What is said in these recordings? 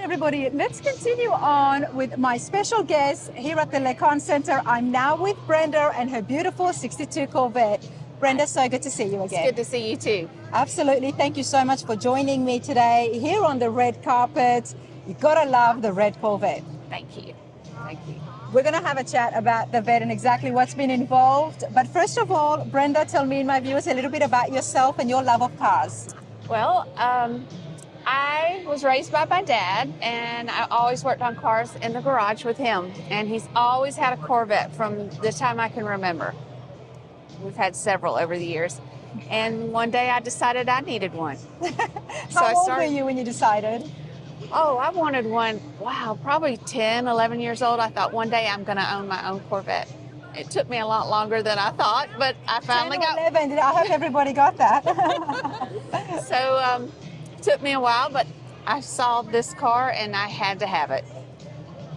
everybody. Let's continue on with my special guest here at the Cont Centre. I'm now with Brenda and her beautiful 62 Corvette. Brenda, so good to see you again. It's good to see you too. Absolutely. Thank you so much for joining me today here on the red carpet. You gotta love the red Corvette. Thank you. Thank you. We're going to have a chat about the vet and exactly what's been involved. But first of all, Brenda, tell me and my viewers a little bit about yourself and your love of cars. Well, I was raised by my dad, and I always worked on cars in the garage with him. And he's always had a Corvette from the time I can remember. We've had several over the years. And one day I decided I needed one. How old were you when you decided? Oh, I wanted one, wow, probably 10, 11 years old. I thought one day I'm going to own my own Corvette. It took me a lot longer than I thought, but I finally got 11. I hope everybody got that. So it took me a while, but I saw this car and I had to have it.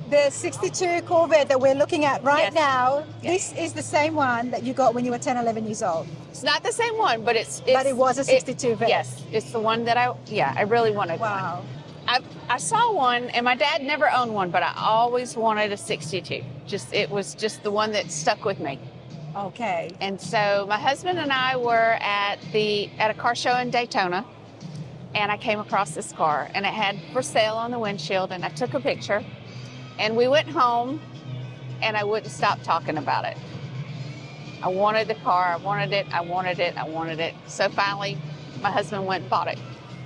The 62 Corvette that we're looking at right Yes. now, Yes. this is the same one that you got when you were 10, 11 years old. It's not the same one, but But it was a 62 Vet. Yes, it's the one that I really wanted one. Wow. I saw one, and my dad never owned one, but I always wanted a 62. It was just the one that stuck with me. Okay. And so my husband and I were at a car show in Daytona, and I came across this car, and it had for sale on the windshield, and I took a picture, and we went home, and I wouldn't stop talking about it. I wanted the car, I wanted it, I wanted it, I wanted it. So finally, my husband went and bought it.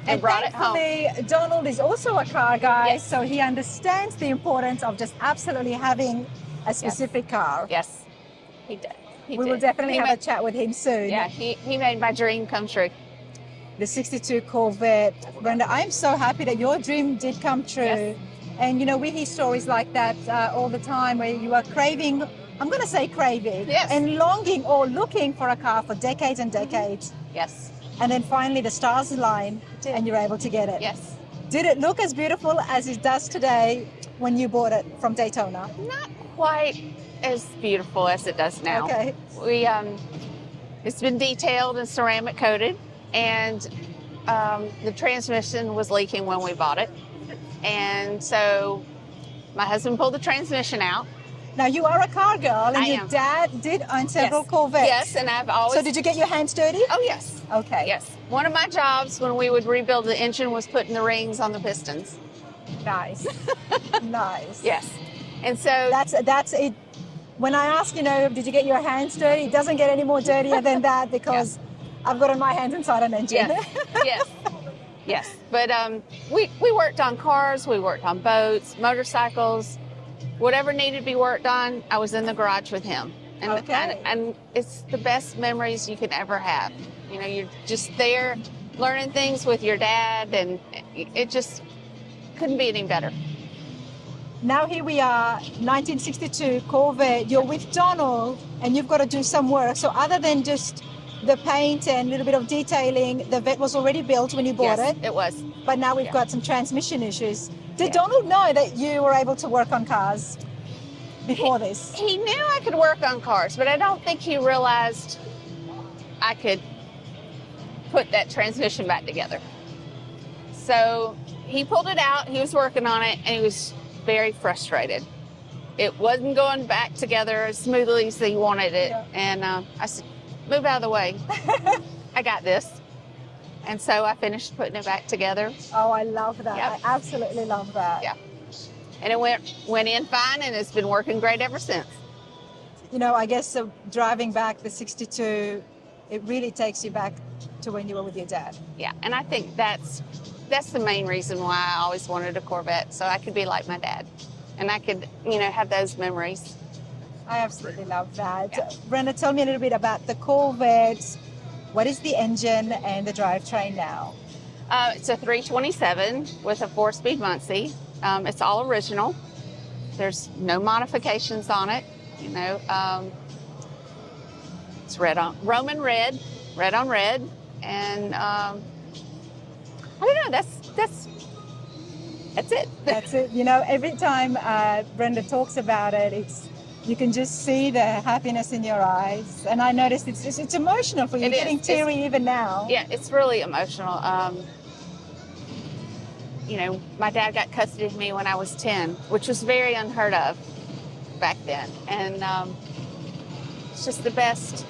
And brought it home. Thankfully, Donald is also a car guy, Yes. so he understands the importance of just absolutely having a specific car. Yes, he did. We will definitely have a chat with him soon. Yeah, he made my dream come true. The 62 Corvette. Brenda, I'm so happy that your dream did come true. Yes. And, you know, we hear stories like that all the time where you are craving, I'm going to say craving, Yes. and longing or looking for a car for decades and decades. Yes, And then finally the stars align and you're able to get it. yes. Did it look as beautiful as it does today when you bought it from Daytona? Not quite as beautiful as it does now. Okay. It's been detailed and ceramic coated, and the transmission was leaking when we bought it. And so my husband pulled the transmission out. Now you are a car girl and I your am. dad did own several Yes. Corvettes. Yes, and I've always... So did you get your hands dirty? Oh, yes. Okay. Yes. One of my jobs when we would rebuild the engine was putting the rings on the pistons. Nice. Nice. Yes. And so That's it. When I ask, you know, did you get your hands dirty? It doesn't get any more dirtier than that because I've gotten my hands inside an engine. yes, yes, yes. But we worked on cars, we worked on boats, motorcycles, whatever needed to be worked on. I was in the garage with him, and it's the best memories you can ever have. You know, you're just there learning things with your dad, and it just couldn't be any better. Now here we are, 1962 Corvette. You're with Donald and you've got to do some work. So other than just the paint and a little bit of detailing, the Vet was already built when you bought Yes, it. it was. But now we've got some transmission issues. Did Donald know that you were able to work on cars before this? He knew I could work on cars, but I don't think he realized I could put that transmission back together. So he pulled it out, he was working on it, and he was very frustrated. It wasn't going back together as smoothly as he wanted it. Yeah. And I said, move out of the way. I got this. And so I finished putting it back together. Oh, I love that. Yep. I absolutely love that. Yeah. And it went in fine, and it's been working great ever since. You know, I guess driving back the 62, it really takes you back to when you were with your dad. Yeah, and I think that's the main reason why I always wanted a Corvette, so I could be like my dad, and I could, you know, have those memories. I absolutely love that. Yeah. Brenda, tell me a little bit about the Corvette. What is the engine and the drivetrain now? It's a 327 with a 4-speed Muncie. It's all original. There's no modifications on it. You know, it's Roman red on red, and I don't know. That's it. That's it. You know, every time Brenda talks about it, you can just see the happiness in your eyes. And I noticed it's emotional for you. You're getting teary even now. Yeah, it's really emotional. you know, my dad got custody of me when I was 10, which was very unheard of back then. And it's just the best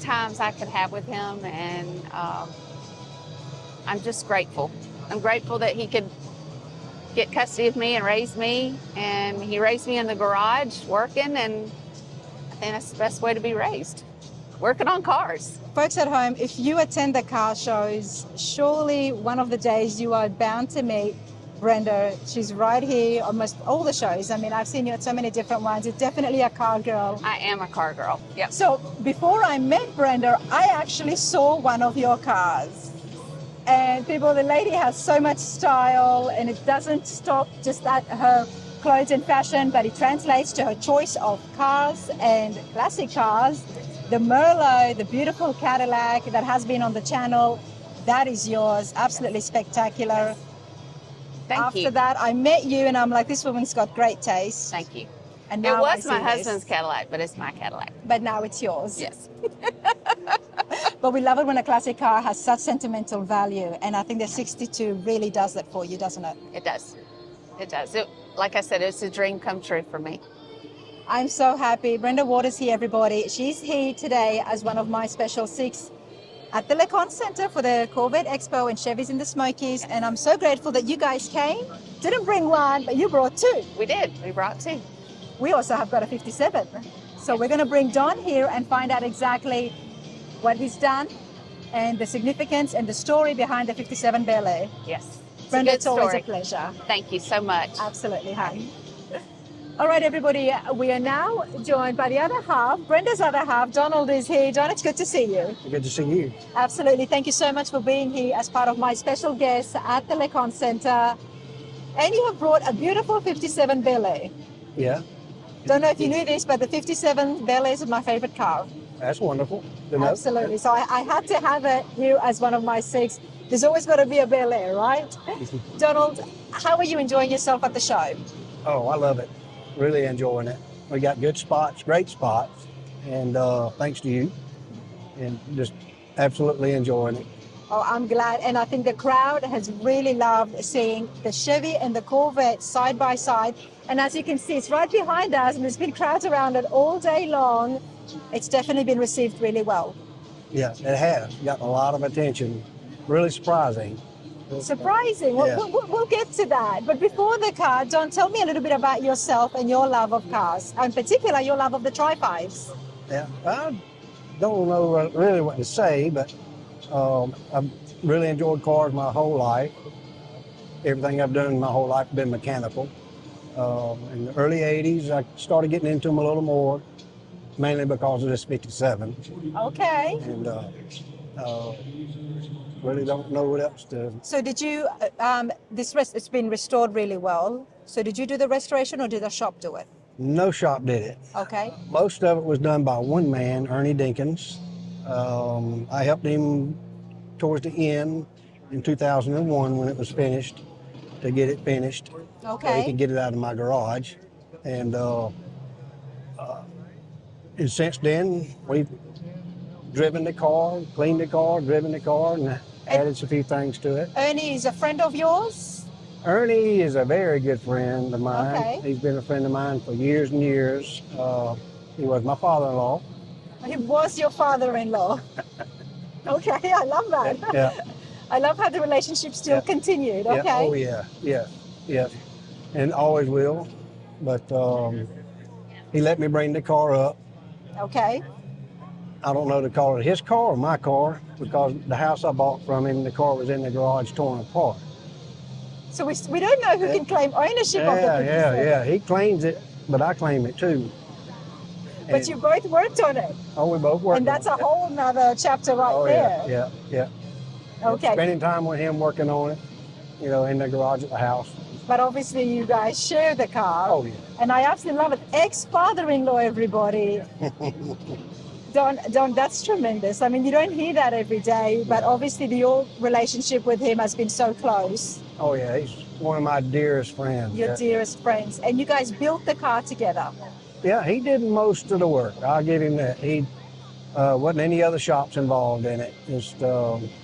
times I could have with him. And I'm just grateful. I'm grateful that he could get custody of me and raise me. And he raised me in the garage working, and I think that's the best way to be raised, working on cars. Folks at home, if you attend the car shows, surely one of the days you are bound to meet Brenda. She's right here almost all the shows. I mean, I've seen you at so many different ones. You're definitely a car girl. I am a car girl. Yep. So before I met Brenda, I actually saw one of your cars. And people, the lady has so much style, and it doesn't stop just at her clothes and fashion, but it translates to her choice of cars and classic cars. The Merlot, the beautiful Cadillac that has been on the channel, that is yours. Absolutely spectacular. Thank you. After that, I met you, and I'm like, this woman's got great taste. Thank you. And It now I was see my this. husband's Cadillac, but it's my Cadillac. But now it's yours. Yes. But we love it when a classic car has such sentimental value, and I think the 62 really does that for you, doesn't it? It does. It does. Like I said, it's a dream come true for me. I'm so happy. Brenda Waters here, everybody. She's here today as one of my special 6 at the Cont Centre for the Corvette Expo and Chevys in the Smokies. And I'm so grateful that you guys came. Didn't bring one, but you brought 2. We did. We brought 2. We also have got a 57. So we're going to bring Don here and find out exactly what he's done and the significance and the story behind the 57 Bel Air. Yes. Brenda, a it's always a story. pleasure. Thank you so much. Absolutely, honey. All right, everybody, we are now joined by the other half, Brenda's other half. Donald is here. Don, it's good to see you. Good to see you. Absolutely. Thank you so much for being here as part of my special guest at the Cont Centre. And you have brought a beautiful 57 Bel Air. Yeah, Don't know if you knew this, but the 57 Bel Air is my favorite car. that's wonderful to know. Absolutely. So I had to have it here as one of my 6. There's always got to be a Bel Air, right? Donald, how are you enjoying yourself at the show? Oh, I love it. Really enjoying it. We got good spots, great spots, and thanks to you, and just absolutely enjoying it. Oh, I'm glad. And I think the crowd has really loved seeing the Chevy and the Corvette side by side. And as you can see, it's right behind us, and there's been crowds around it all day long. It's definitely been received really well. Yeah, it has gotten a lot of attention. Really surprising. Surprising. Yeah. We'll get to that. But before the car, Don, tell me a little bit about yourself and your love of cars, in particular your love of the Tri-5s. Yeah, I don't know really what to say, but I've really enjoyed cars my whole life. Everything I've done my whole life has been mechanical. In the early 80s, I started getting into them a little more, mainly because of this 57. Okay. And really don't know what else to. So did you, it's been restored really well. So did you do the restoration or did the shop do it? No shop did it. Okay. Most of it was done by one man, Ernie Dinkins. I helped him towards the end in 2001 when it was finished, to get it finished. Okay. So he could get it out of my garage. And since then, we've driven the car, cleaned the car, driven the car, and added a few things to it. Ernie is a friend of yours? Ernie is a very good friend of mine. Okay. He's been a friend of mine for years and years. He was my father-in-law. He was your father-in-law. Okay, I love that. Yeah. I love how the relationship still continued. Yeah. Okay. Oh, yeah. Yeah. Yes. And always will. But he let me bring the car up. Okay. I don't know to call it his car or my car, because the house I bought from him, the car was in the garage torn apart. So we don't know who can claim ownership of the 57. Yeah. He claims it, but I claim it too. But And- you both worked on it. Oh, we both worked. And that's a on it. whole nother chapter right Oh, there. yeah. Okay. Spending time with him working on it, in the garage at the house. But obviously you guys share the car. Oh, yeah. And I absolutely love it. Ex-father-in-law, everybody. Don, that's tremendous. I mean, you don't hear that every day, but obviously your relationship with him has been so close. Oh, yeah, he's one of my dearest friends. Your Yeah. dearest friends. And you guys built the car together. Yeah, he did most of the work. I'll give him that. He wasn't any other shops involved in it. Just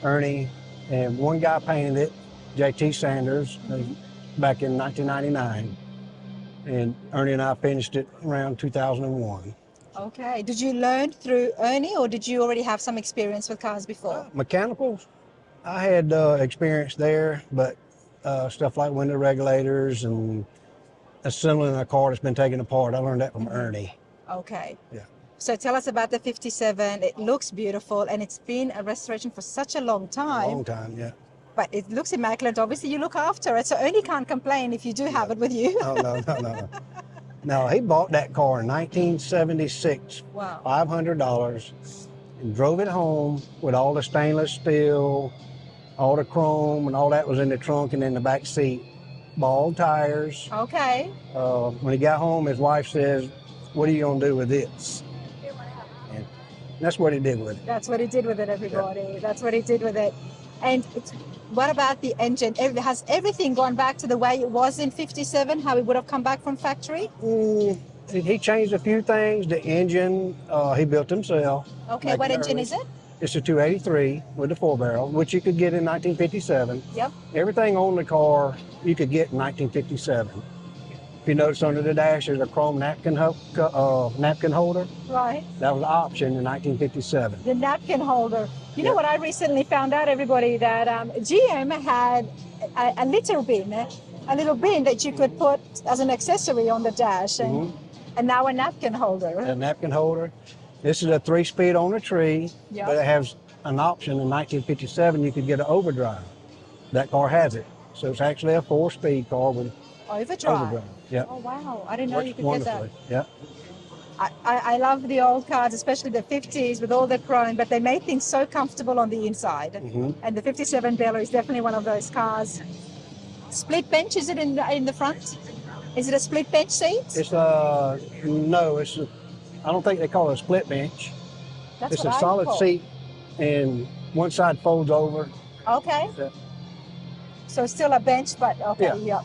Ernie, and one guy painted it, JT Sanders back in 1999. And Ernie and I finished it around 2001. Okay. Did you learn through Ernie, or did you already have some experience with cars before? Mechanicals, I had experience there, but stuff like window regulators and assembling a car that's been taken apart, I learned that from Ernie. Okay. Yeah. So tell us about the 57. It looks beautiful, and it's been a restoration for such a long time. A long time, yeah. But it looks immaculate. Obviously, you look after it, so Ernie can't complain if you do have it with you. Oh, no. No, he bought that car in 1976, Wow. $500, and drove it home with all the stainless steel, all the chrome, and all that was in the trunk and in the back seat. Bald tires. Okay. When he got home, his wife says, "What are you gonna do with this?" And that's what he did with it. That's what he did with it, everybody. Yeah. That's what he did with it. And what about the engine? Has everything gone back to the way it was in 57, how it would have come back from factory? He changed a few things. The engine, he built himself. Okay, what engine is it? It's a 283 with a 4-barrel, which you could get in 1957. Yep. Everything on the car you could get in 1957. If you notice under the dash, there's a chrome napkin holder. Right. That was an option in 1957. The napkin holder. You know what I recently found out, everybody, that GM had a little bin that you could put as an accessory on the dash, and now a napkin holder. A napkin holder. This is a 3-speed on a tree, Yep. but it has an option in 1957. You could get an overdrive. That car has it. So it's actually a 4-speed car with overdrive. Yeah. Oh, wow. I didn't know you could get that. Yeah. I love the old cars, especially the 50s with all the chrome, but they made things so comfortable on the inside. And the 57 Bel Air is definitely one of those cars. Split bench, is it in the front? Is it a split bench seat? It's no, I don't think they call it a split bench. That's it's what a I solid call. seat, and one side folds over. Okay. Yeah. So still a bench, but okay, Yeah.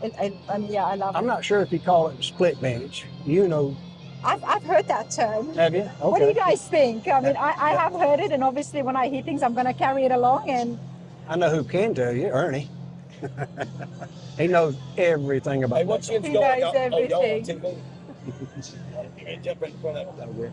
I love it. I'm not sure if you call it a split bench. You know. I've heard that term. Have you? Okay. What do you guys think? I mean, I have heard it, and obviously when I hear things, I'm going to carry it along. And I know who can tell you, Ernie. He knows everything about He knows everything.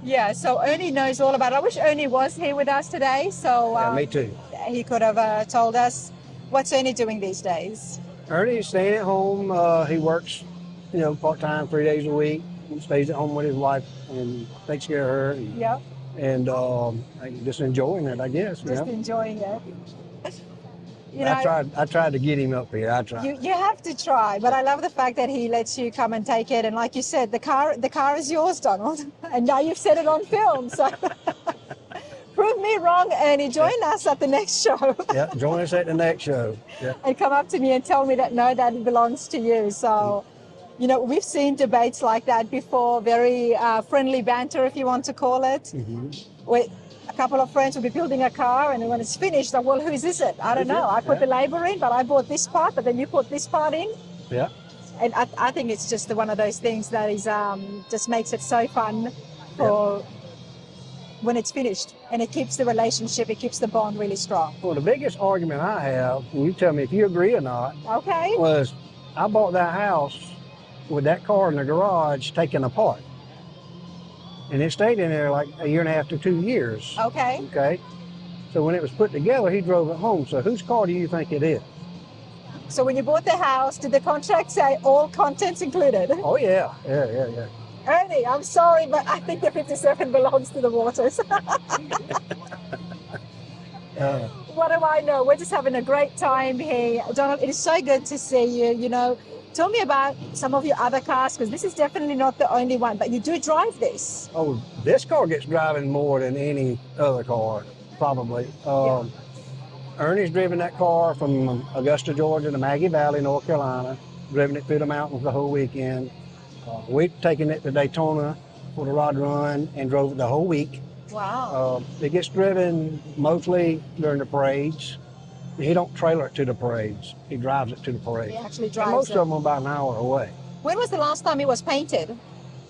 Yeah, so Ernie knows all about it. I wish Ernie was here with us today, so Yeah, me too. he could have told us. What's Ernie doing these days? Ernie's staying at home. He works, part-time 3 days a week. He stays at home with his wife and takes care of her. Yep. And just enjoying it, I guess. Just enjoying it. I tried to get him up here. I tried. You have to try, but I love the fact that he lets you come and take it. And like you said, the car is yours, Donald. And now you've said it on film. So prove me wrong, Ernie. Join us at the next show. Yeah, join us at the next show. Yeah. And come up to me and tell me that no, that belongs to you. So, we've seen debates like that before. Very friendly banter, if you want to call it. Where a couple of friends will be building a car, and when it's finished, well, whose is it? I don't know. I put the labor in, but I bought this part, but then you put this part in. Yeah. And I think it's just one of those things that is just makes it so fun for when it's finished, and it keeps the relationship, it keeps the bond really strong. Well, the biggest argument I have, and you tell me if you agree or not, Okay. was I bought that house with that car in the garage taken apart. And it stayed in there like a year and a half to 2 years. Okay. Okay. So when it was put together, he drove it home. So whose car do you think it is? So when you bought the house, did the contract say all contents included? Oh, yeah. Yeah. Ernie, I'm sorry, but I think the 57 belongs to the Waters. What do I know? We're just having a great time here. Donald, it is so good to see you. Tell me about some of your other cars, because this is definitely not the only one, but you do drive this. Oh, this car gets driving more than any other car, probably. Ernie's driven that car from Augusta, Georgia to Maggie Valley, North Carolina, driven it through the mountains the whole weekend. We've taken it to Daytona for the rod run and drove it the whole week. Wow. It gets driven mostly during the parades. He don't trailer it to the parades. He drives it to the parades. He actually And drives most it. of them are about an hour away. When was the last time it was painted?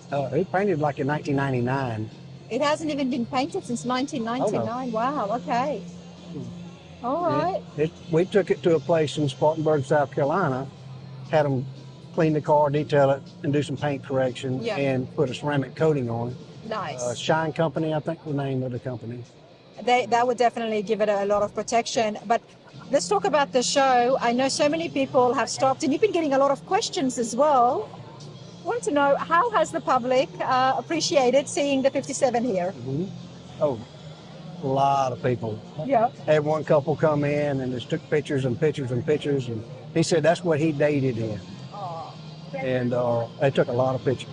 It painted like in 1999. It hasn't even been painted since 1999. Oh, no. Wow, okay. All right. We took it to a place in Spartanburg, South Carolina, had them clean the car, detail it, and do some paint correction, Yeah. and put a ceramic coating on it. Nice. Shine Company, I think the name of the company. That would definitely give it a lot of protection. But let's talk about the show. I know so many people have stopped, and you've been getting a lot of questions as well. I want to know, how has the public appreciated seeing the 57 here? Oh, a lot of people. Yeah. Had one couple come in and just took pictures and pictures and pictures, and he said that's what he dated in. And they took a lot of pictures.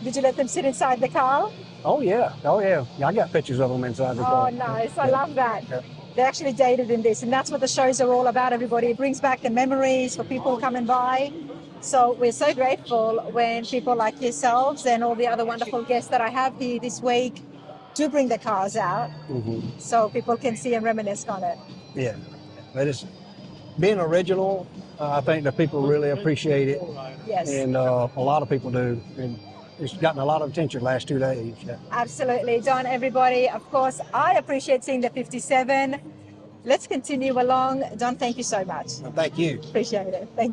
Did you let them sit inside the car? Oh yeah. I got pictures of them inside the car. Oh, nice. I love that. They actually dated in this, and that's what the shows are all about, everybody. It brings back the memories for people coming by. So we're so grateful when people like yourselves and all the other wonderful guests that I have here this week do bring the cars out so people can see and reminisce on it. Yeah, but it's being original. I think that people really appreciate it. Yes. And a lot of people do. And it's gotten a lot of attention the last 2 days. Yeah. Absolutely. Don, everybody, of course, I appreciate seeing the 57. Let's continue along. Don, thank you so much. Thank you. Appreciate it. Thank you.